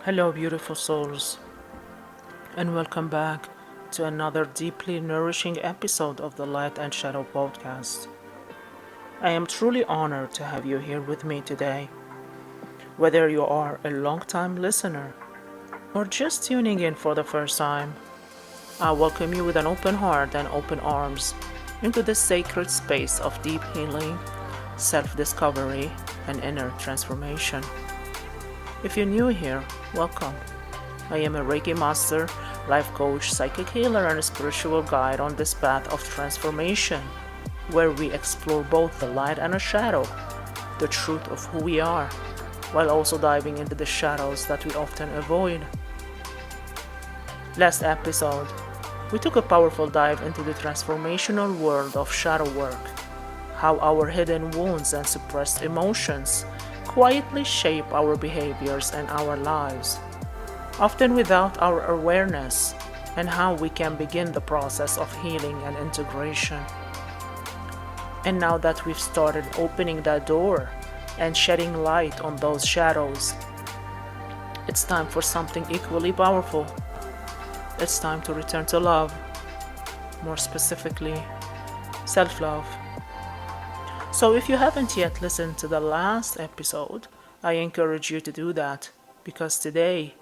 Hello, beautiful souls, and welcome back to another deeply nourishing episode of the Light and Shadow podcast. I am truly honored to have you here with me today. Whether you are a long-time listener or just tuning in for the first time, I welcome you with an open heart and open arms into this sacred space of deep healing, self-discovery, and inner transformation. If you're new here, welcome. I am a Reiki master, life coach, psychic healer, and a spiritual guide on this path of transformation, where we explore both the light and the shadow, the truth of who we are, while also diving into the shadows that we often avoid. Last episode, we took a powerful dive into the transformational world of shadow work, how our hidden wounds and suppressed emotions quietly shape our behaviors and our lives, often without our awareness, and how we can begin the process of healing and integration. And now that we've started opening that door and shedding light on those shadows, it's time for something equally powerful. It's time to return to love, more specifically, self-love. So if you haven't yet listened to the last episode, I encourage you to do that, because today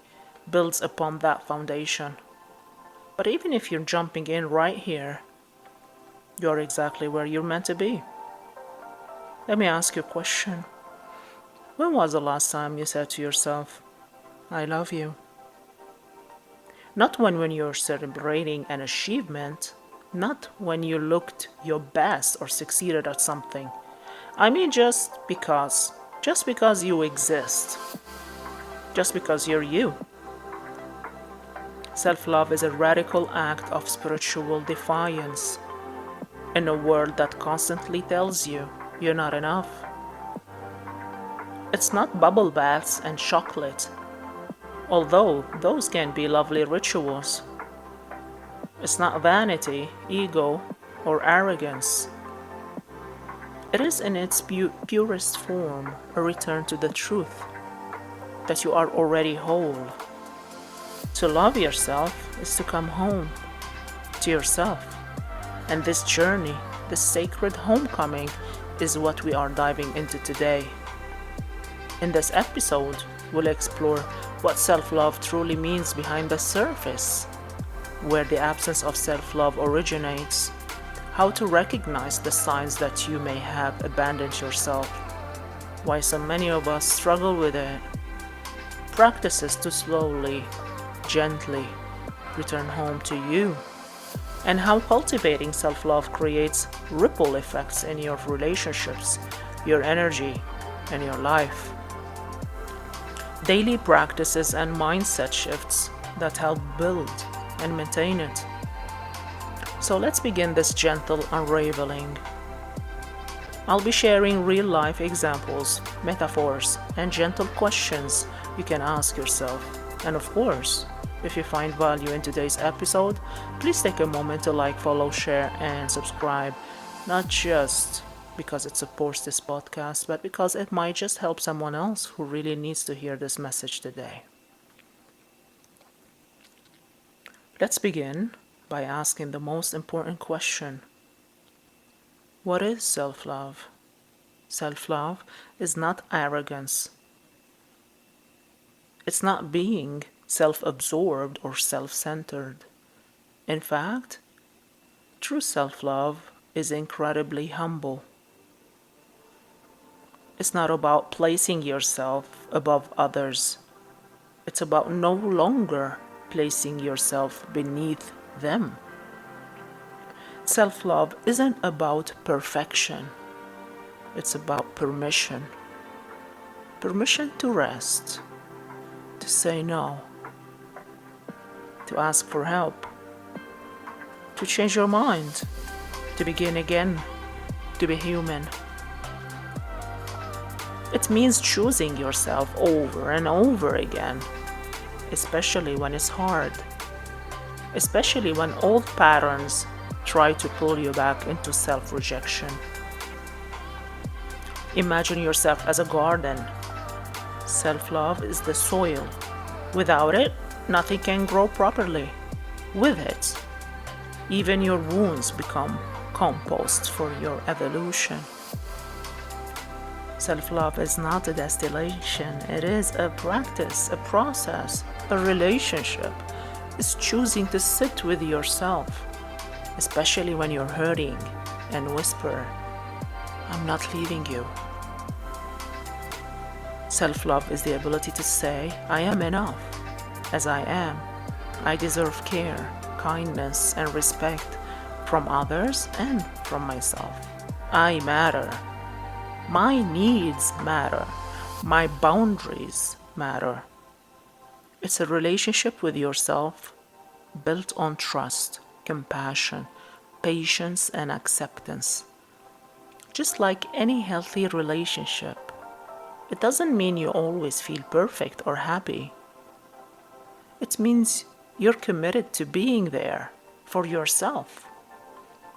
builds upon that foundation. But even if you're jumping in right here, you're exactly where you're meant to be. Let me ask you a question. When was the last time you said to yourself, I love you? Not when you're celebrating an achievement, not when you looked your best or succeeded at something. I mean just because you exist, just because you're you. Self-love is a radical act of spiritual defiance in a world that constantly tells you you're not enough. It's not bubble baths and chocolate, although those can be lovely rituals. It's not vanity, ego, or arrogance. It is in its purest form a return to the truth that you are already whole. To love yourself is to come home to yourself. And this journey, this sacred homecoming, is what we are diving into today. In this episode, we'll explore what self-love truly means behind the surface, where the absence of self-love originates, how to recognize the signs that you may have abandoned yourself, why so many of us struggle with it, practices to slowly, gently return home to you, and how cultivating self-love creates ripple effects in your relationships, your energy, and your life. Daily practices and mindset shifts that help build and maintain it. So let's begin this gentle unraveling. I'll be sharing real-life examples, metaphors, and gentle questions you can ask yourself. And of course, if you find value in today's episode, please take a moment to like, follow, share, and subscribe. Not just because it supports this podcast, but because it might just help someone else who really needs to hear this message today. Let's begin by asking the most important question. What is self-love? Self-love is not arrogance. It's not being self-absorbed or self-centered. In fact, true self-love is incredibly humble. It's not about placing yourself above others. It's about no longer placing yourself beneath them. Self-love isn't about perfection. It's about permission. Permission to rest, to say no, to ask for help, to change your mind, to begin again, to be human. It means choosing yourself over and over again, especially when it's hard, especially when old patterns try to pull you back into self-rejection. Imagine yourself as a garden. Self-love is the soil. Without it, nothing can grow properly. With it, even your wounds become compost for your evolution. Self-love is not a destination, it is a practice, a process, a relationship. It's choosing to sit with yourself, especially when you're hurting, and whisper, "I'm not leaving you." Self-love is the ability to say, "I am enough as I am. I deserve care, kindness, and respect from others and from myself. I matter. My needs matter. My boundaries matter." It's a relationship with yourself built on trust, compassion, patience, and acceptance. Just like any healthy relationship, it doesn't mean you always feel perfect or happy. It means you're committed to being there for yourself,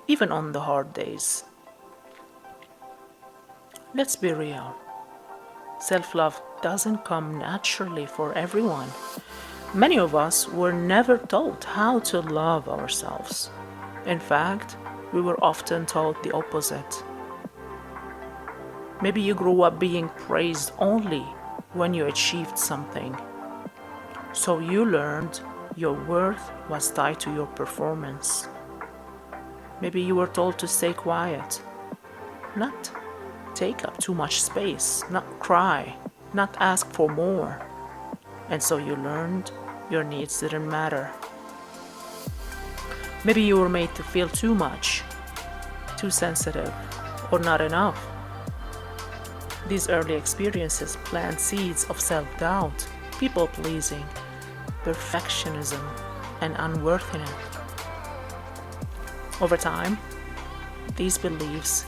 even on the hard days. Let's be real. Self-love doesn't come naturally for everyone. Many of us were never taught how to love ourselves. In fact, we were often taught the opposite. Maybe you grew up being praised only when you achieved something. So you learned your worth was tied to your performance. Maybe you were told to stay quiet, not take up too much space, not cry, not ask for more. And so you learned your needs didn't matter. Maybe you were made to feel too much, too sensitive, or not enough. These early experiences plant seeds of self-doubt, people-pleasing, perfectionism, and unworthiness. Over time, these beliefs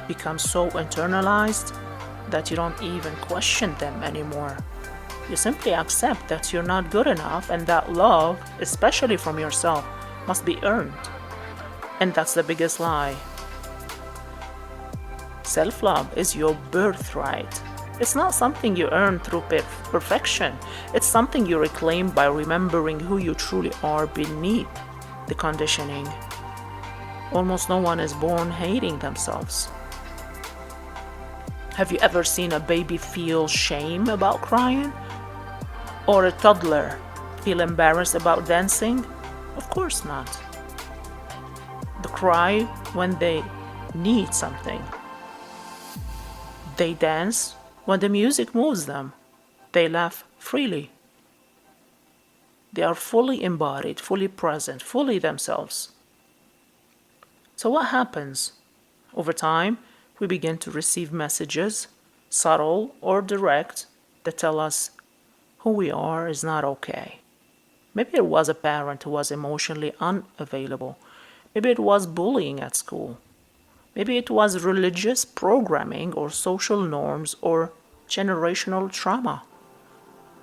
become so internalized that you don't even question them anymore. You simply accept that you're not good enough and that love, especially from yourself, must be earned. And that's the biggest lie. Self-love is your birthright. It's not something you earn through perfection. It's something you reclaim by remembering who you truly are beneath the conditioning. Almost no one is born hating themselves. Have you ever seen a baby feel shame about crying? Or a toddler feel embarrassed about dancing? Of course not. They cry when they need something. They dance when the music moves them. They laugh freely. They are fully embodied, fully present, fully themselves. So what happens? Over time, we begin to receive messages, subtle or direct, that tell us who we are is not okay. Maybe it was a parent who was emotionally unavailable. Maybe it was bullying at school. Maybe it was religious programming or social norms or generational trauma.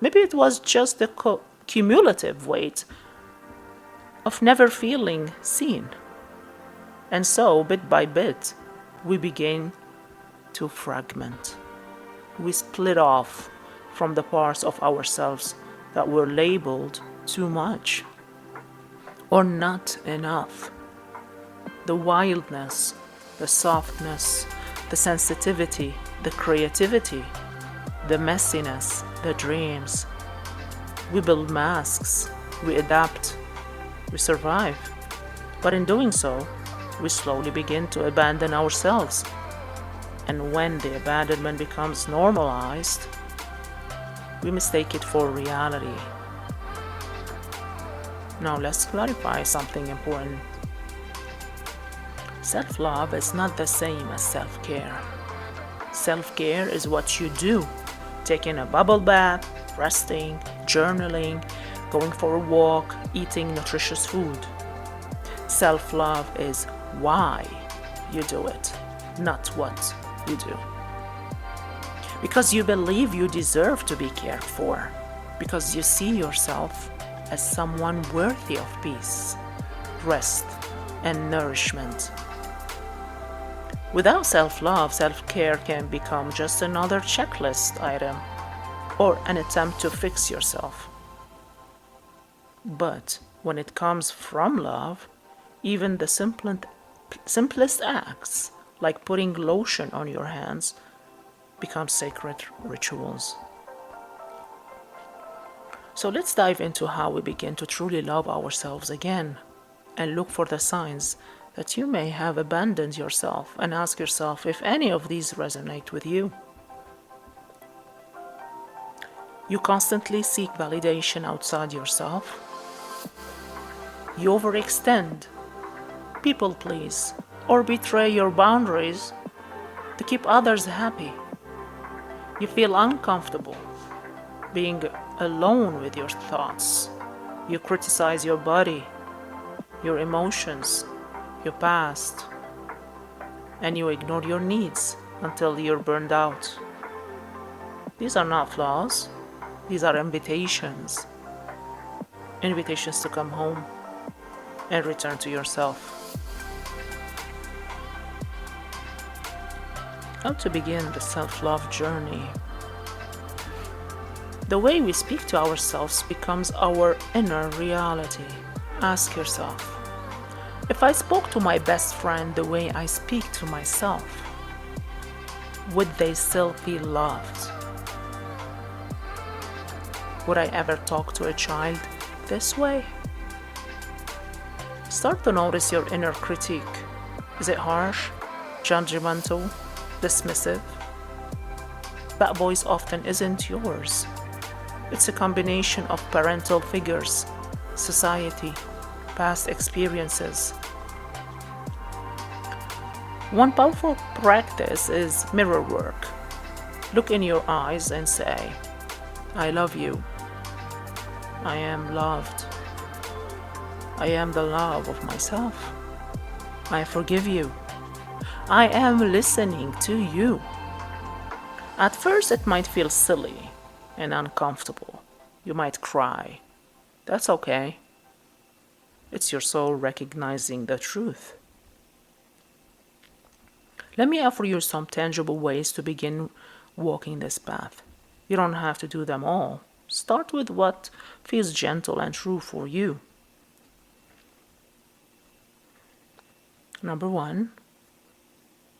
Maybe it was just the cumulative weight of never feeling seen. And so, bit by bit, we begin to fragment. We split off from the parts of ourselves that were labeled too much or not enough. The wildness, the softness, the sensitivity, the creativity, the messiness, the dreams. We build masks, we adapt, we survive. But in doing so, we slowly begin to abandon ourselves. And when the abandonment becomes normalized, we mistake it for reality. Now let's clarify something important. Self-love is not the same as self-care. Self-care is what you do, taking a bubble bath, resting, journaling, going for a walk, eating nutritious food. Self-love is why you do it, not what you do. Because you believe you deserve to be cared for, because you see yourself as someone worthy of peace, rest, and nourishment. Without self-love, self-care can become just another checklist item or an attempt to fix yourself. But when it comes from love, even the simplest acts, like putting lotion on your hands, become sacred rituals. So let's dive into how we begin to truly love ourselves again and look for the signs that you may have abandoned yourself, and ask yourself if any of these resonate with you. You constantly seek validation outside yourself. You overextend, people please, or betray your boundaries to keep others happy. You feel uncomfortable being alone with your thoughts. You criticize your body, your emotions, your past, and you ignore your needs until you're burned out. These are not flaws, these are invitations. Invitations to come home and return to yourself. How to begin the self-love journey? The way we speak to ourselves becomes our inner reality. Ask yourself, if I spoke to my best friend the way I speak to myself, would they still feel loved? Would I ever talk to a child this way? Start to notice your inner critique. Is it harsh, judgmental, dismissive? That voice often isn't yours. It's a combination of parental figures, society, past experiences. One powerful practice is mirror work. Look in your eyes and say, I love you. I am loved. I am the love of myself. I forgive you. I am listening to you. At first, it might feel silly and uncomfortable. You might cry. That's okay. It's your soul recognizing the truth. Let me offer you some tangible ways to begin walking this path. You don't have to do them all. Start with what feels gentle and true for you. Number 1,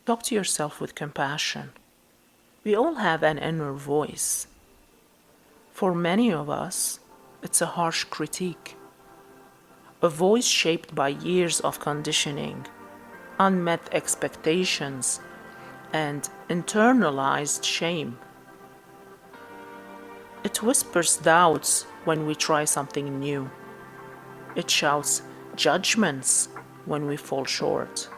talk to yourself with compassion. We all have an inner voice. For many of us, it's a harsh critique. A voice shaped by years of conditioning, unmet expectations, and internalized shame. It whispers doubts when we try something new. It shouts judgments when we fall short.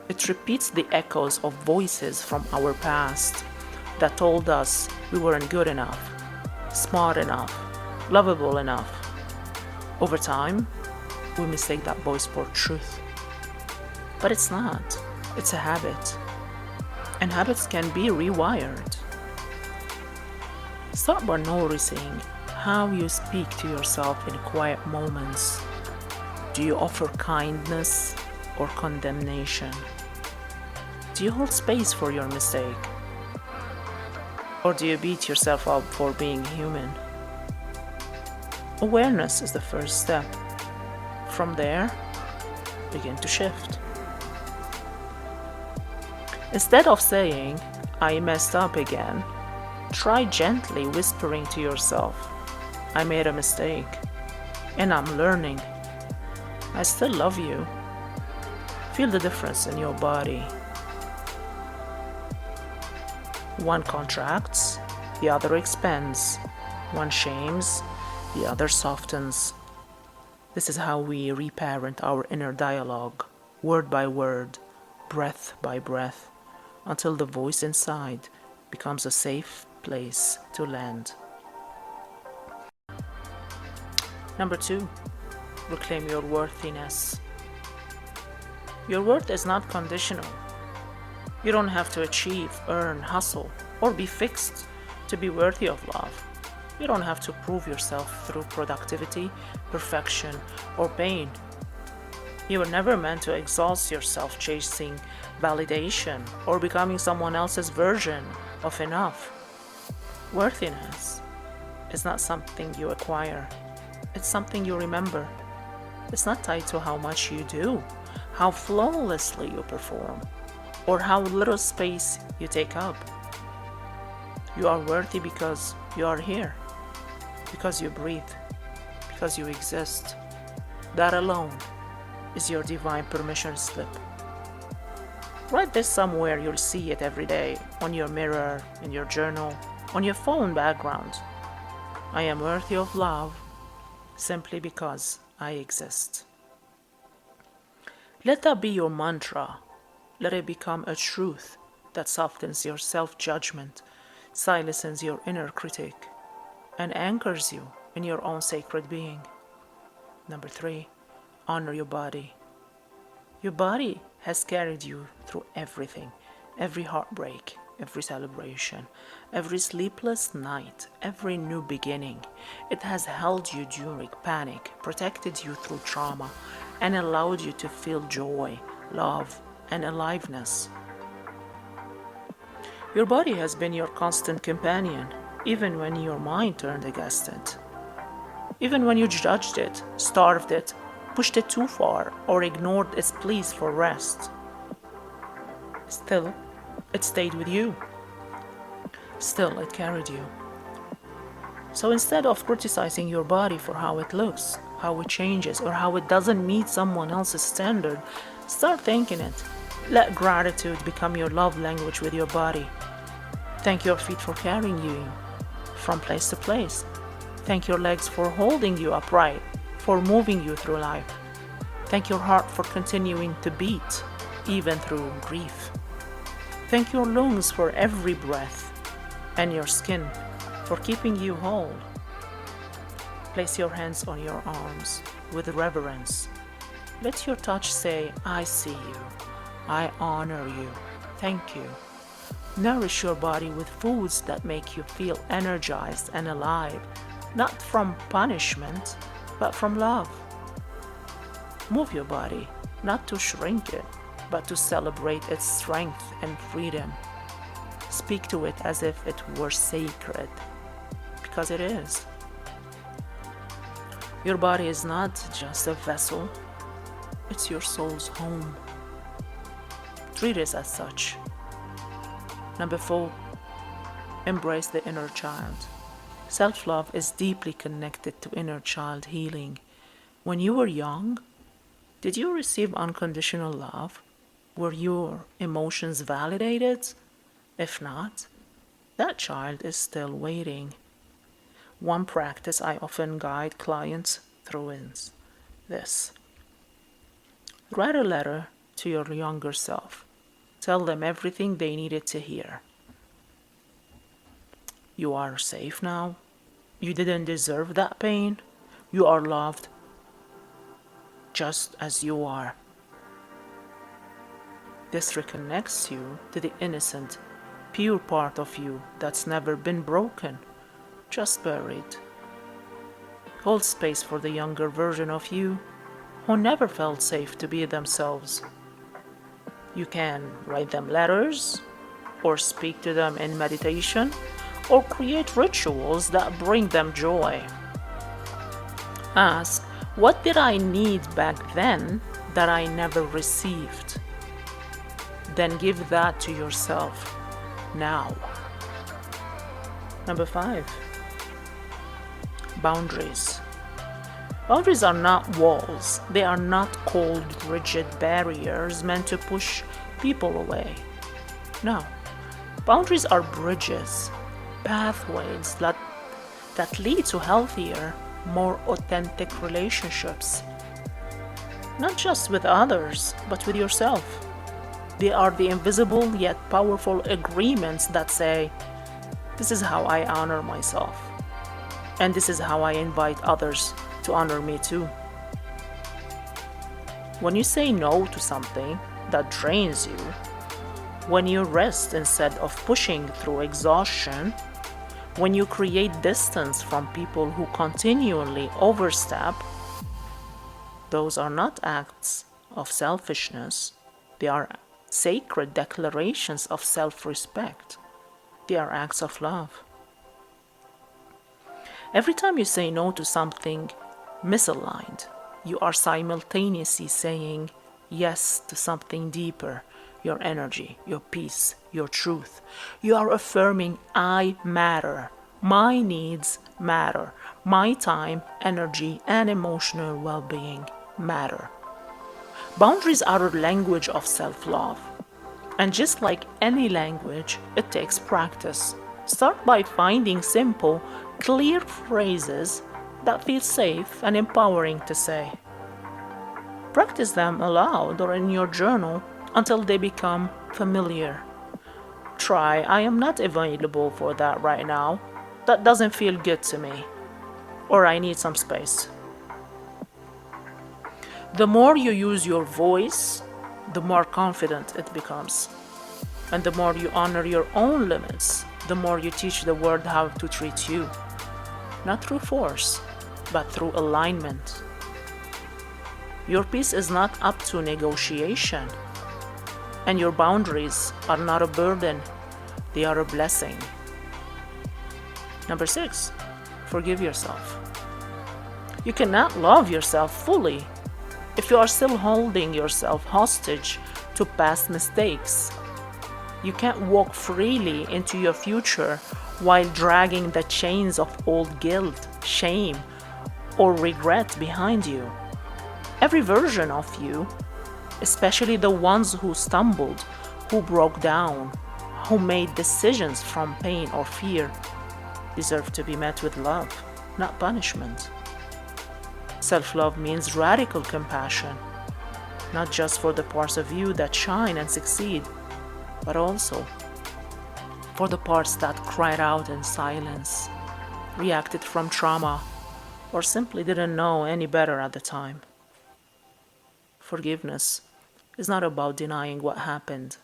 It repeats the echoes of voices from our past that told us we weren't good enough, smart enough, lovable enough. Over time, we mistake that voice for truth. But it's not. It's a habit. And habits can be rewired. Start by noticing how you speak to yourself in quiet moments. Do you offer kindness or condemnation? Do you hold space for your mistake? Or do you beat yourself up for being human? Awareness is the first step. From there, begin to shift. Instead of saying, I messed up again, try gently whispering to yourself, I made a mistake, and I'm learning. I still love you. Feel the difference in your body. One contracts, the other expands. One shames, the other softens. This is how we reparent our inner dialogue, word by word, breath by breath, until the voice inside becomes a safe place to land. Number 2, reclaim your worthiness. Your worth is not conditional. You don't have to achieve, earn, hustle, or be fixed to be worthy of love. You don't have to prove yourself through productivity, perfection, or pain. You were never meant to exhaust yourself chasing validation or becoming someone else's version of enough. Worthiness is not something you acquire. It's something you remember. It's not tied to how much you do, how flawlessly you perform, or how little space you take up. You are worthy because you are here, because you breathe, because you exist. That alone is your divine permission slip. Write this somewhere. You'll see it every day, on your mirror, in your journal, on your phone background. I am worthy of love simply because I exist. Let that be your mantra. Let it become a truth that softens your self-judgment, silences your inner critic, and anchors you in your own sacred being. Number 3, honor your body. Your body has carried you through everything, every heartbreak, every celebration, every sleepless night, every new beginning. It has held you during panic, protected you through trauma, and allowed you to feel joy, love, and aliveness. Your body has been your constant companion, even when your mind turned against it. Even when you judged it, starved it, pushed it too far, or ignored its pleas for rest. Still, it stayed with you. Still, it carried you. So instead of criticizing your body for how it looks, how it changes, or how it doesn't meet someone else's standard, start thanking it. Let gratitude become your love language with your body. Thank your feet for carrying you from place to place. Thank your legs for holding you upright, for moving you through life. Thank your heart for continuing to beat, even through grief. Thank your lungs for every breath, and your skin for keeping you whole. Place your hands on your arms with reverence. Let your touch say, I see you, I honor you, thank you. Nourish your body with foods that make you feel energized and alive, not from punishment, but from love. Move your body, not to shrink it, but to celebrate its strength and freedom. Speak to it as if it were sacred, because it is. Your body is not just a vessel, it's your soul's home. Treat it as such. Number 4, embrace the inner child. Self-love is deeply connected to inner child healing. When you were young, did you receive unconditional love? Were your emotions validated? If not, that child is still waiting. One practice I often guide clients through is this. Write a letter to your younger self. Tell them everything they needed to hear. You are safe now. You didn't deserve that pain. You are loved just as you are. This reconnects you to the innocent, pure part of you that's never been broken, just buried. Hold space for the younger version of you who never felt safe to be themselves. You can write them letters, or speak to them in meditation, or create rituals that bring them joy. Ask, what did I need back then that I never received? Then give that to yourself now. Number 5, boundaries. Boundaries are not walls. They are not cold, rigid barriers meant to push people away. No. Boundaries are bridges, pathways that lead to healthier, more authentic relationships. Not just with others, but with yourself. They are the invisible yet powerful agreements that say, this is how I honor myself, and this is how I invite others to honor me too. When you say no to something that drains you, when you rest instead of pushing through exhaustion, when you create distance from people who continually overstep, those are not acts of selfishness. They are sacred declarations of self-respect. They are acts of love. Every time you say no to something misaligned. You are simultaneously saying yes to something deeper, your energy, your peace, your truth. You are affirming, I matter. My needs matter. My time, energy, and emotional well being matter. Boundaries are a language of self love. And just like any language, it takes practice. Start by finding simple, clear phrases that feel safe and empowering to say. Practice them aloud or in your journal until they become familiar. Try, I am not available for that right now. That doesn't feel good to me. Or I need some space. The more you use your voice, the more confident it becomes. And the more you honor your own limits, the more you teach the world how to treat you. Not through force, but through alignment. Your peace is not up to negotiation, and your boundaries are not a burden, they are a blessing. Number 6, forgive yourself. You cannot love yourself fully if you are still holding yourself hostage to past mistakes. You can't walk freely into your future while dragging the chains of old guilt, shame, or regret behind you. Every version of you, especially the ones who stumbled, who broke down, who made decisions from pain or fear, deserve to be met with love, not punishment. Self-love means radical compassion, not just for the parts of you that shine and succeed, but also for the parts that cried out in silence, reacted from trauma, or simply didn't know any better at the time. Forgiveness is not about denying what happened.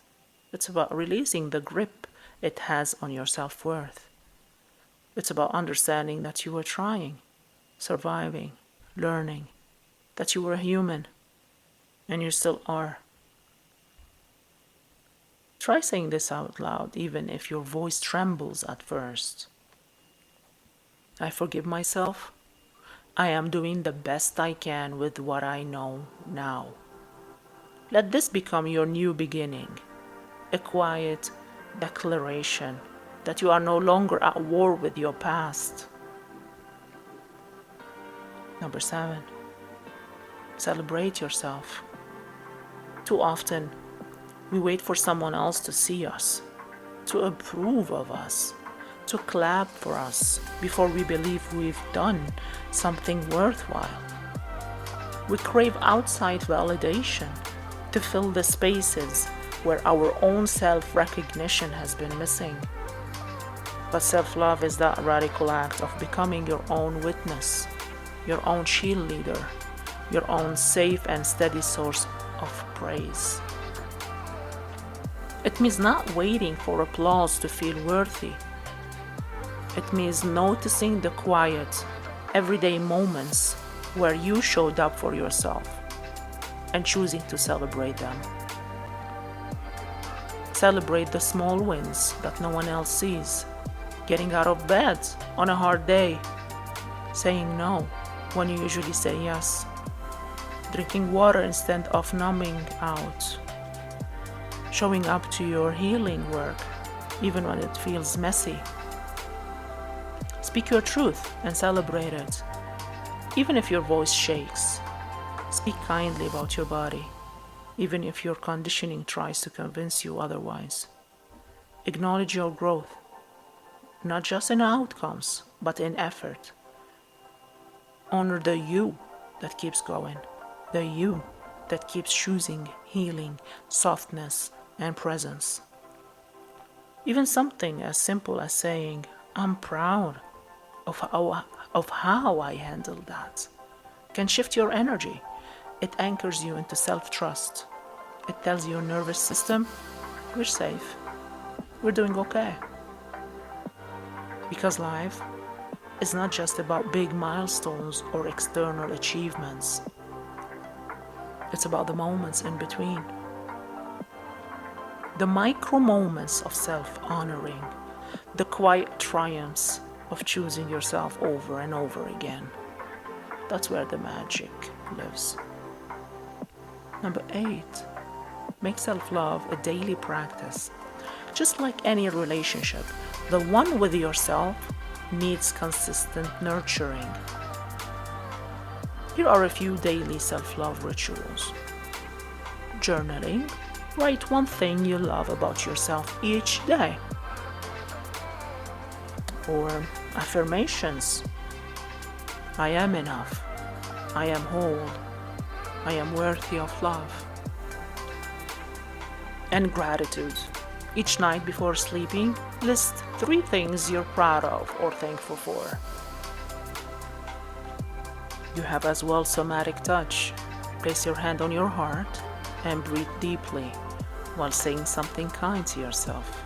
It's about releasing the grip it has on your self-worth. It's about understanding that you were trying, surviving, learning, that you were human, and you still are. Try saying this out loud, even if your voice trembles at first. I forgive myself. I am doing the best I can with what I know now. Let this become your new beginning, a quiet declaration that you are no longer at war with your past. Number 7, celebrate yourself. Too often, we wait for someone else to see us, to approve of us, to clap for us before we believe we've done something worthwhile. We crave outside validation to fill the spaces where our own self-recognition has been missing. But self-love is that radical act of becoming your own witness, your own cheerleader, your own safe and steady source of praise. It means not waiting for applause to feel worthy. It means noticing the quiet, everyday moments where you showed up for yourself and choosing to celebrate them. Celebrate the small wins that no one else sees. Getting out of bed on a hard day. Saying no when you usually say yes. Drinking water instead of numbing out. Showing up to your healing work even when it feels messy. Speak your truth and celebrate it. Even if your voice shakes, speak kindly about your body, even if your conditioning tries to convince you otherwise. Acknowledge your growth, not just in outcomes, but in effort. Honor the you that keeps going, the you that keeps choosing healing, softness, and presence. Even something as simple as saying, I'm proud of how I handled that, can shift your energy. It anchors you into self-trust. It tells your nervous system, we're safe, we're doing okay. Because life is not just about big milestones or external achievements. It's about the moments in between. The micro moments of self-honoring, the quiet triumphs of choosing yourself over and over again. That's where the magic lives. Number 8, make self-love a daily practice. Just like any relationship, the one with yourself needs consistent nurturing. Here are a few daily self-love rituals. Journaling. Write one thing you love about yourself each day. Or affirmations. I am enough. I am whole. I am worthy of love. And gratitude. Each night before sleeping, list 3 things you're proud of or thankful for. You have as well somatic touch. Place your hand on your heart and breathe deeply while saying something kind to yourself.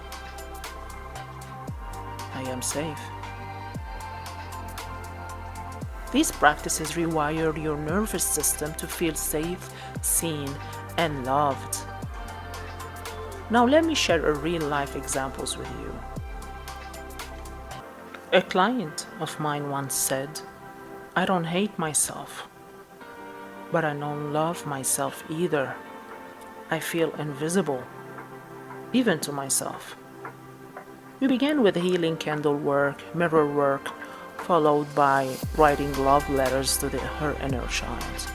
I am safe. These practices rewire your nervous system to feel safe, seen, and loved. Now let me share a real-life examples with you. A client of mine once said, I don't hate myself, but I don't love myself either. I feel invisible, even to myself. We began with healing candle work, mirror work, followed by writing love letters to her inner child.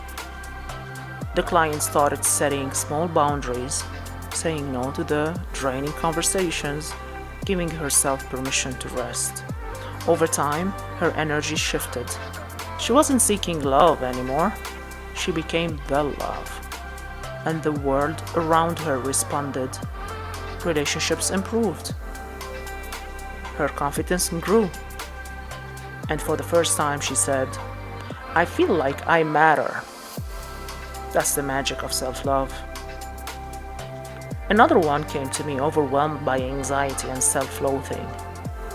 The client started setting small boundaries, saying no to the draining conversations, giving herself permission to rest. Over time, her energy shifted. She wasn't seeking love anymore. She became the love. And the world around her responded. Relationships improved. Her confidence grew. And for the first time, she said, I feel like I matter. That's the magic of self-love. Another one came to me overwhelmed by anxiety and self-loathing.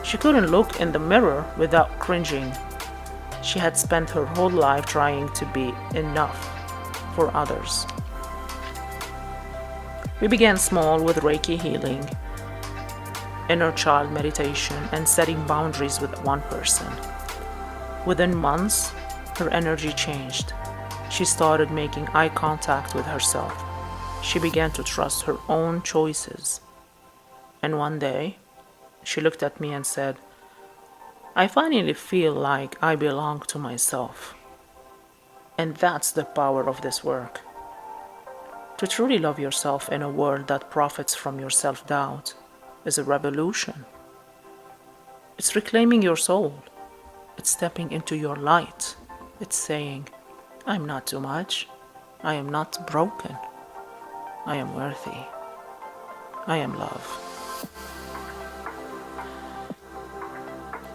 She couldn't look in the mirror without cringing. She had spent her whole life trying to be enough for others. We began small with Reiki healing, inner child meditation, and setting boundaries with one person. Within months, her energy changed. She started making eye contact with herself. She began to trust her own choices. And one day, she looked at me and said, I finally feel like I belong to myself. And that's the power of this work. To truly love yourself in a world that profits from your self-doubt is a revolution. It's reclaiming your soul. It's stepping into your light. It's saying, I'm not too much. I am not broken. I am worthy. I am love.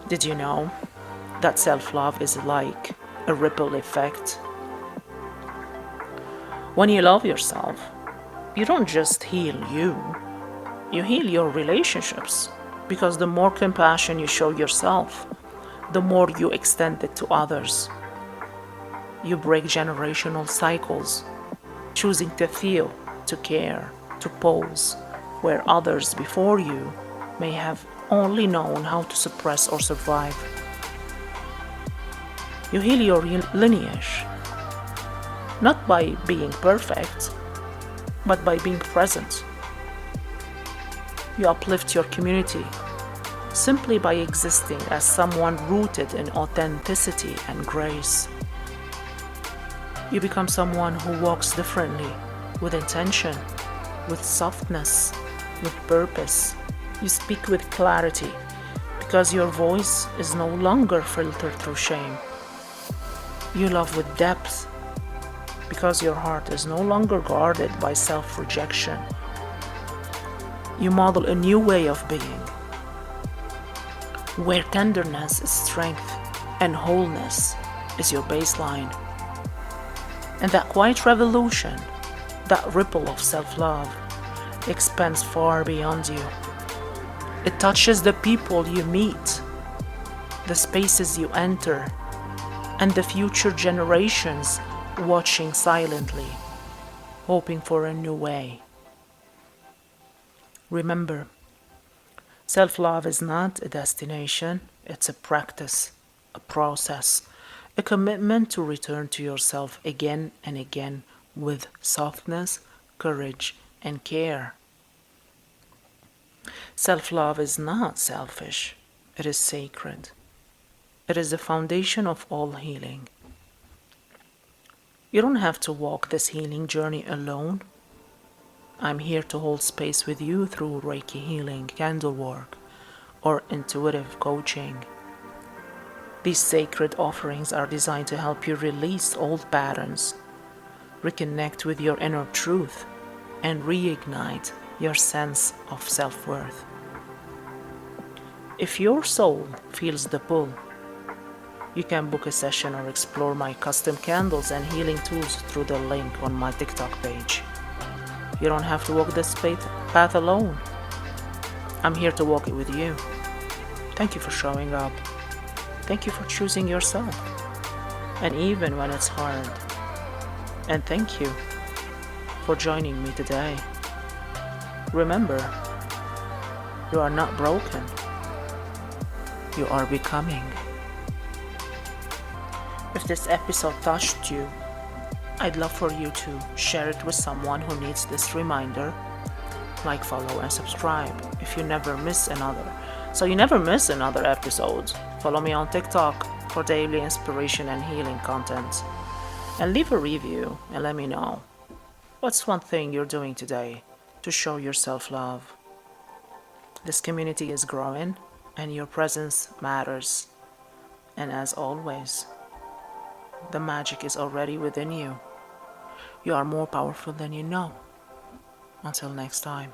Did you know that self-love is like a ripple effect? When you love yourself, you don't just heal you heal your relationships, because the more compassion you show yourself, the more you extend it to others. You break generational cycles, choosing to feel, to care, to pause, where others before you may have only known how to suppress or survive. You heal your lineage, not by being perfect, but by being present. You uplift your community simply by existing as someone rooted in authenticity and grace. You become someone who walks differently, with intention, with softness, with purpose. You speak with clarity, because your voice is no longer filtered through shame. You love with depth, because your heart is no longer guarded by self-rejection. You model a new way of being, where tenderness is strength and wholeness is your baseline. And that quiet revolution, that ripple of self-love, expands far beyond you. It touches the people you meet, the spaces you enter, and the future generations watching silently, hoping for a new way. Remember, self-love is not a destination, it's a practice, a process. a commitment to return to yourself again and again with softness, courage, and care. Self-love is not selfish, it is sacred. It is the foundation of all healing. You don't have to walk this healing journey alone. I'm here to hold space with you through Reiki healing, candle work, or intuitive coaching. These sacred offerings are designed to help you release old patterns, reconnect with your inner truth, and reignite your sense of self-worth. If your soul feels the pull, you can book a session or explore my custom candles and healing tools through the link on my TikTok page. You don't have to walk this path alone. I'm here to walk it with you. Thank you for showing up. Thank you for choosing yourself. And even when it's hard. And thank you for joining me today. Remember, you are not broken. You are becoming. If this episode touched you, I'd love for you to share it with someone who needs this reminder. Like, follow, and subscribe if you never miss another. So you never miss another episode. Follow me on TikTok for daily inspiration and healing content. And leave a review and let me know. What's one thing you're doing today to show yourself love? This community is growing and your presence matters. And as always, the magic is already within you. You are more powerful than you know. Until next time.